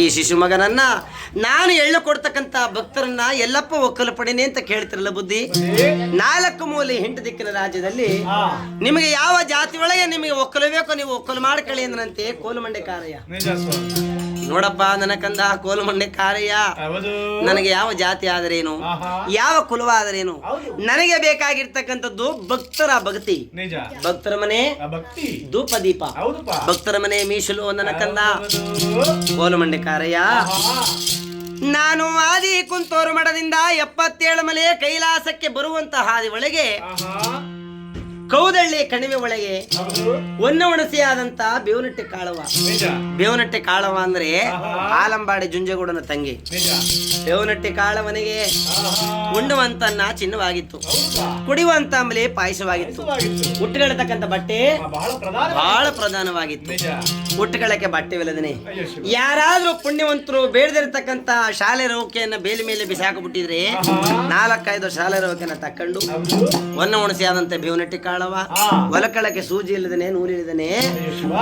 ಈ ಶಿಶು ಮಗನನ್ನ ನಾನು ಎಳ್ಳು ಕೊಡ್ತಕ್ಕಂತ ಭಕ್ತರನ್ನ ಎಲ್ಲಪ್ಪ ಒಕ್ಕಲು ಪಡಿನಿ ಅಂತ ಕೇಳ್ತಿರಲ್ಲ ಬುದ್ಧಿ. 4 ಮೂಲೆ 8 ದಿಕ್ಕಿನ ರಾಜ್ಯದಲ್ಲಿ ನಿಮಗೆ ಯಾವ ಜಾತಿ ಒಳಗೆ ನಿಮಗೆ ಒಕ್ಕಲು ಬೇಕೋ ನೀವು ಒಕ್ಕಲು ಮಾಡ್ಕೊಳ್ಳಿ ಅಂದ್ರಂತೆ ಕೋಲುಮಂಡೆ ಕಾರಯ್ಯ. ನೋಡಪ್ಪ ನನ್ನ ಕಂದ ಕೋಲುಮಂಡೆ ಕಾರಯ್ಯ, ನನಗೆ ಯಾವ ಜಾತಿ ಆದರೇನು, ಯಾವ ಕುಲವಾದರೇನು, ನನಗೆ ಬೇಕಾಗಿರ್ತಕ್ಕಂಥದ್ದು ಭಕ್ತರ ಭಕ್ತಿ, ಭಕ್ತರ ಮನೆ ಧೂಪ ದೀಪ, ಭಕ್ತರ ಮನೆ ಮೀಸಲು ನನ್ನ ಕಂದ ಕೋಲುಮಂಡೆ ಕಾರಯ್ಯ. ನಾನು ಆದಿ ಕುಂತೂರು ಮಠದಿಂದ 77 ಮಲೆ ಕೈಲಾಸಕ್ಕೆ ಬರುವಂತ ಹಾದಿ ಒಳಗೆ ಕೌದಳ್ಳಿ ಕಣಿವೆ ಒಳಗೆ ಒನ್ನವಣಸಿಯಾದಂತ ಬೇವನಟ್ಟೆ ಕಾಳವ. ಬೇವನಟ್ಟೆ ಕಾಳವ ಅಂದ್ರೆ ಆಲಂಬಾಡಿ ಜುಂಜಗೌಡನ ತಂಗಿ. ಬೇವನಟ್ಟೆ ಕಾಳವನಿಗೆ ಉಣ್ಣುವಂತನ್ನ ಚಿನ್ನವಾಗಿತ್ತು, ಕುಡಿಯುವಂತ ಅಂಬಲಿ ಪಾಯಸವಾಗಿತ್ತು, ಹುಟ್ಟುಗಳತಕ್ಕಂತ ಬಟ್ಟೆ ಬಹಳ ಪ್ರಧಾನವಾಗಿತ್ತು. ಹುಟ್ಟುಗಳಕ್ಕೆ ಬಟ್ಟೆವಿಲ್ಲದನೆ ಯಾರಾದ್ರೂ ಪುಣ್ಯವಂತರು ಬೇಡದಿರತಕ್ಕಂತ ಶಾಲೆ ರೌಕೆಯನ್ನ ಬೇಲಿ ಮೇಲೆ ಬಿಸಾಕಿಬಿಟ್ಟಿದ್ರೆ 4-5 ಶಾಲೆ ರೌಕೆಯನ್ನ ತಕ್ಕೊಂಡು ಒನ್ನವಣಸಿಯಾದಂತ ಬೇವನಟ್ಟೆ ಕಾಳ ಹೊಲಕಳಕ್ಕೆ ಸೂಜಿ ಇಲ್ಲದನೆ ನೂಲು ಇಲ್ಲದನೆ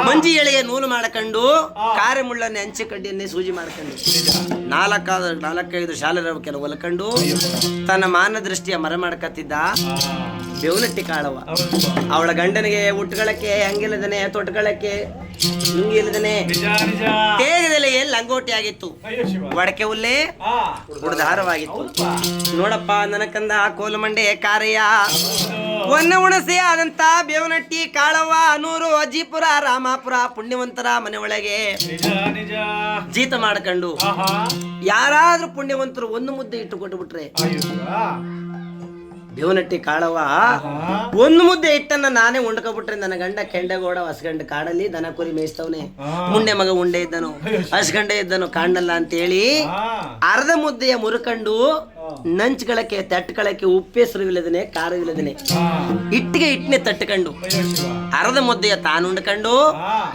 ಮಂಜಿ ಎಳೆಯ ನೂಲು ಮಾಡಕೊಂಡು ಕಾರೆ ಮುಳ್ಳನ್ನೇ ಅಂಚೆ ಕಡ್ಡಿಯನ್ನೇ ಸೂಜಿ ಮಾಡ್ಕೊಂಡು 4-5 ಶಾಲೆ ರವಕೆಲ್ಲ ಹೊಲಕೊಂಡು ತನ್ನ ಮಾನ ದೃಷ್ಟಿಯ ಮರ ಮಾಡ್ಕತ್ತಿದ್ದ ಬೇವನಟ್ಟಿ ಕಾಳವ. ಅವಳ ಗಂಡನಿಗೆ ಹುಟ್ಟುಗಳಕ್ಕೆ ಹಂಗಿಲ್ಲದನೆ, ತೊಟ್ಟುಗಳಕ್ಕೆ ಲುಂಗಿಲ್ಲದನೆ, ತೇಗದಲ್ಲಿ ಲಂಗೋಟಿ ಆಗಿತ್ತು, ಒಡಕೆ ಹುಲ್ಲೆ ಉಡದಾರವಾಗಿತ್ತು. ನೋಡಪ್ಪ ನನ್ನ ಕಂದ ಕೋಲುಮಂಡೆ ಕಾರಯ್ಯ, ಒನ್ನ ಉಣಸೆ ಆದಂತ ಬೇವನಟ್ಟಿ ಕಾಳವ್ವ ಅನೂರು ಅಜ್ಜಿಪುರ ರಾಮಾಪುರ ಪುಣ್ಯವಂತರ ಮನೆ ಒಳಗೆ ಜೀತ ಮಾಡ್ಕೊಂಡು ಯಾರಾದ್ರೂ ಪುಣ್ಯವಂತರು ಒಂದು ಮುದ್ದೆ ಇಟ್ಟು ಕೊಟ್ಟು ಬಿಟ್ರೆ ಬೇವನಟ್ಟಿ ಕಾಳವ್ವ ಒಂದು ಮುದ್ದೆ ಇಟ್ಟನ್ನ ನಾನೇ ಉಂಡ್ಕೊಬಿಟ್ರೆ ನನ್ನ ಗಂಡ ಕೆಂಡಗೋಡ ಹೊಸಗಂಡ ಕಾಡಲ್ಲಿ ದನ ಕುರಿ ಮೇಯಿಸ್ತವನೆ, ಮುಂಡೆ ಮಗ ಉಂಡೆ ಇದ್ದನು, ಹಸ್ಗಂಡೆ ಇದ್ದನು ಕಾಣಲ್ಲ ಅಂತೇಳಿ ಅರ್ಧ ಮುದ್ದೆಯ ಮುರುಕಂಡು ನಂಚ್ಗಳಕ್ಕೆ ತಟ್ಗಳಕ್ಕೆ ಉಪ್ಪೆಸರುವಿಲ್ಲದನೆ ಖಾರವಿಲ್ಲದನೆ ಇಟ್ಟಿಗೆ ಇಟ್ಟನೆ ತಟ್ಟಕೊಂಡು ಅರ್ಧ ಮುದ್ದೆಯ ತಾನುಂಡ್ಕೊಂಡು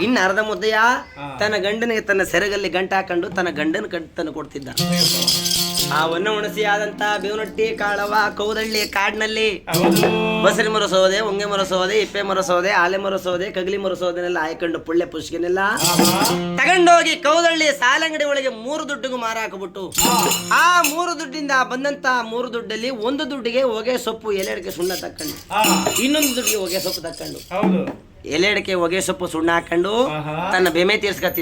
ಇನ್ನು ಅರ್ಧ ಮುದ್ದೆಯ ತನ್ನ ಗಂಡನಿಗೆ ತನ್ನ ಸೆರಗಲ್ಲಿ ಗಂಟ ಹಾಕೊಂಡು ತನ್ನ ಗಂಡನ ತಂದು ಕೊಡ್ತಿದ್ದ. ಆ ಒನ್ನ ಉಣಸಿಯಾದಂತ ಬೇವನಟ್ಟಿ ಕಾಳವ ಕೌದಳ್ಳಿ ಕಾಡಿನಲ್ಲಿ ಬಸರಿ ಮರ ಸೋದೆ, ಹೊಂಗೆ ಮರ ಸೋದೆ, ಇಪ್ಪೆ ಮರ ಸೋದೆ, ಆಲೆ ಮರ ಸೋದೆ, ಕಗಲಿ ಮರ ಸೋದೆನೆಲ್ಲ ಹಾಕೊಂಡು ಪುಳ್ಳೆ ಪುಷ್ಕಿನೆಲ್ಲ ತಗೊಂಡೋಗಿ ಕೌದಳ್ಳಿ ಸಾಲಂಗಡಿ ಒಳಗೆ 3 ದುಡ್ಡಿಗೂ ಮಾರ ಹಾಕ್ಬಿಟ್ಟು ಆ 3 ದುಡ್ಡಿಂದ ಬಂದಂತ 3 ದುಡ್ಡಲ್ಲಿ 1 ದುಡ್ಡಿಗೆ ಹೊಗೆ ಸೊಪ್ಪು ಎಲೆ ಅಡಿಕೆ ಸುಣ್ಣ ತಕ್ಕೊಂಡು, ಇನ್ನೊಂದು ದುಡ್ಡಿಗೆ ಹೊಗೆ ಸೊಪ್ಪು ತಕ್ಕೊಂಡು, ಎಲೆ ಅಡಿಕೆ ಹೊಗೆ ಸೊಪ್ಪು ಸುಣ್ಣ ಹಾಕೊಂಡು ತನ್ನ ಬೆಮೆ ತೀರ್ಸ್ಕತ್ತಿದ್ದ.